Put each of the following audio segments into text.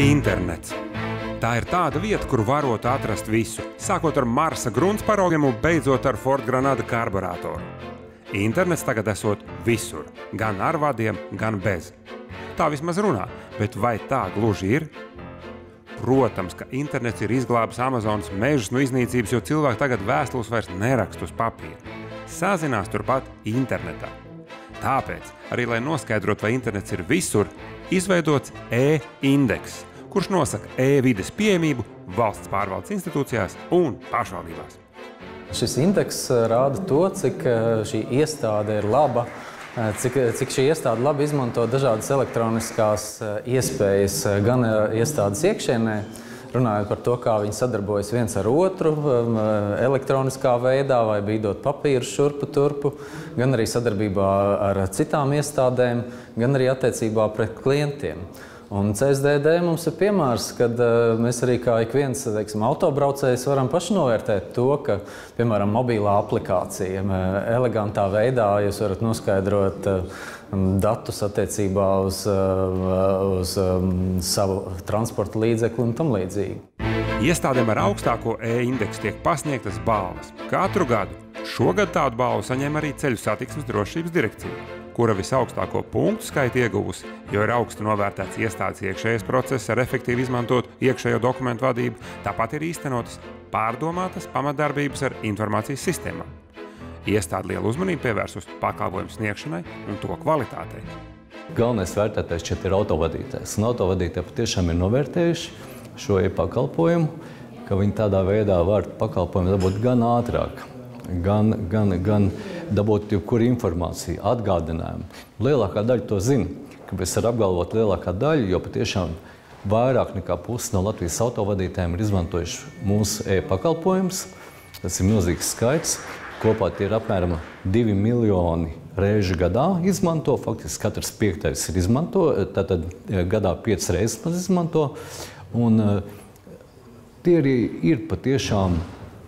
Internets. Tā ir tāda vieta, kur varot atrast visu, sākot ar Marsa gruntsparogiem un beidzot ar Ford Granada karburātoru. Internets tagad esot visur, gan ar vadiem, gan bez. Tā vismaz runā, bet vai tā gluži ir? Protams, ka internets ir izglābis Amazonas mežus no iznīcības, jo cilvēki tagad vēstules vairs nerakst uz papīra. Sazinās turpat internetā. Tāpēc, arī lai noskaidrot, vai internets ir visur, izveidots e-indeks, kurš nosaka e-vides pieejamību valsts pārvaldes institūcijās un pašvaldībās. Šis indeks rāda to, cik šī iestāde ir laba, cik šī iestāde labi izmanto dažādas elektroniskās iespējas gan iestādes iekšienē, runājot par to, kā viņi sadarbojas viens ar otru elektroniskā veidā vai bīdot papīru šurpu turpu, gan arī sadarbībā ar citām iestādēm, gan arī attiecībā pret klientiem. Un CSDD mums ir piemērs, kad mēs arī kā ik viens, teiksim, autobraucējs varam paši novērtēt to, ka, piemēram, mobilā aplikācija elegantā veidā jūs varat noskaidrot datus attiecībā uz savu transporta līdzekli un tam līdzīgi. Iestādēm ar augstāko e-indeksu tiek pasniegtas balvas. Katru gadu. Šogad tādu balvu saņem arī Ceļu satiksmes drošības direkcija, kura visaugstāko punktu skaitu ieguvusi, jo ir augstu novērtēts iestādes iekšējais process ar efektīvi izmantot iekšējo dokumentu vadību, tāpat ir īstenotas pārdomātas pamatdarbības ar informācijas sistēmām. Iestāde lielu uzmanību pievērsus pakalpojumu sniegšanai un to kvalitātei. Galvenais vērtētājs šeit ir autovadītājs, un autovadītāji patiešām ir novērtējuši šo e-pakalpojumu, ka viņi tādā veidā var pakalpojumu dabūt gan ātrāk, gan dabūt jebkuru informāciju, atgādinājumu. Lielākā daļa to zina, kāpēc var apgalvot lielākā daļa, jo patiešām vairāk nekā pusi no Latvijas autovadītājiem ir izmantojuši mūsu e-pakalpojumus. Tas ir milzīgs skaits. Kopā tie ir apmēram 2 miljoni reižu gadā izmanto. Faktiski katrs 5. ir izmanto, tātad gadā 5 reizes maz izmanto. Un tie arī ir patiešām,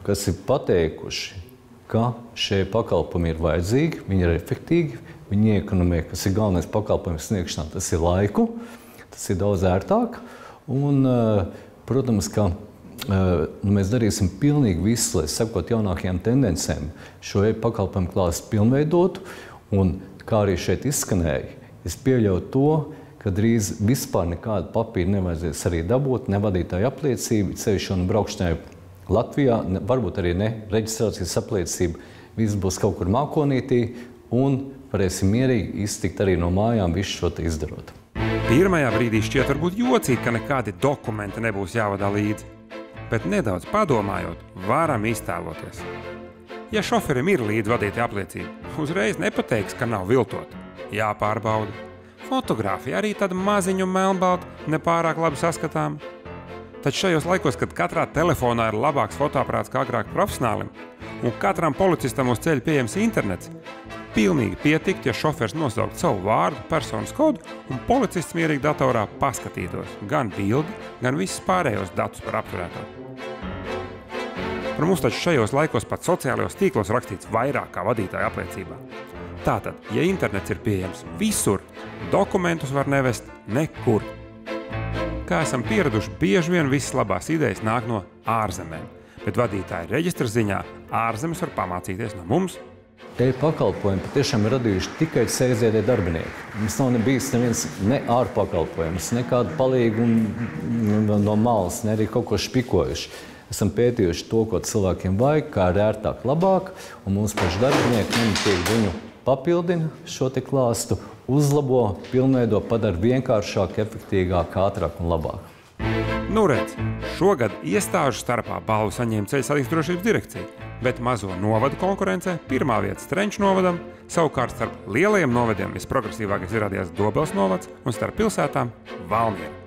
kas ir pateikuši, ka šie pakalpojumi ir vajadzīgi, viņi ir efektīgi, viņi iekonomē, kas ir galvenais pakalpojums sniegšanā, tas ir laiku, tas ir daudz ērtāk. Un, protams, ka mēs darīsim pilnīgi visu, lai sekot jaunākajām tendencēm, šo pakalpojumu klāstu pilnveidotu. Un, kā arī šeit izskanēja, es pieļauju to, ka drīz vispār nekādu papīru nevajadzēs arī dabūt, ne vadītāju apliecību, ceļš un braukšanai Latvijā, varbūt arī ne reģistrācijas apliecība, viss būs kaut kur mākonītī un varēsim mierīgi iztikt arī no mājām visu šo te izdarot. Pirmajā brīdī šķiet varbūt jocīgi, ka nekādi dokumenti nebūs jāvadā līdzi, bet nedaudz padomājot, varam iztēloties. Ja šoferim ir līdzi vadītāja apliecība, uzreiz nepateiks, ka nav viltot. Jāpārbauda. Fotogrāfija arī tāda maziņu melnbalta, nepārāk labi saskatām. Taču šajos laikos, kad katrā telefonā ir labāks fotoaparāts kā agrāk profesionālim, un katram policistam uz ceļa pieejams internets, pilnīgi pietikt, ja šofers nosaukt savu vārdu, personas kodu, un policists mierīgi datorā paskatītos gan bildi, gan visus pārējos datus par apturēto. Par mums taču šajos laikos pat sociālajos tīklos rakstīts vairāk kā vadītāja apliecībā. Tātad, ja internets ir pieejams visur, dokumentus var nevest nekur. Kā esam pieraduši, bieži vien visas labās idejas nāk no ārzemēm, bet vadītāja reģistra ziņā ārzemes var pamācīties no mums. E-pakalpojumi patiešām ir radījuši tikai CSDD darbinieki. Mums nav bijis neviens ne ārpakalpojums, nekādu palīgu no malas, ne arī kaut ko špikojuši. Esam pētījuši to, ko cilvēkiem vajag, kā ir ērtāk, labāk, un mums paši darbinieki nemitīgi viņu papildina šo te klāstu, uzlabo, pilnveido, padara vienkāršāk, efektīgāk, ātrāk un labāk. Nu redz, šogad iestāžu starpā balvu saņēma Ceļu satiksmes drošības direkcija, bet mazo novadu konkurencē pirmā vieta Strenču novadam, savukārt starp lielajiem novadiem visprogresīvākais ir radies Dobels novads un starp pilsētām Valmiera.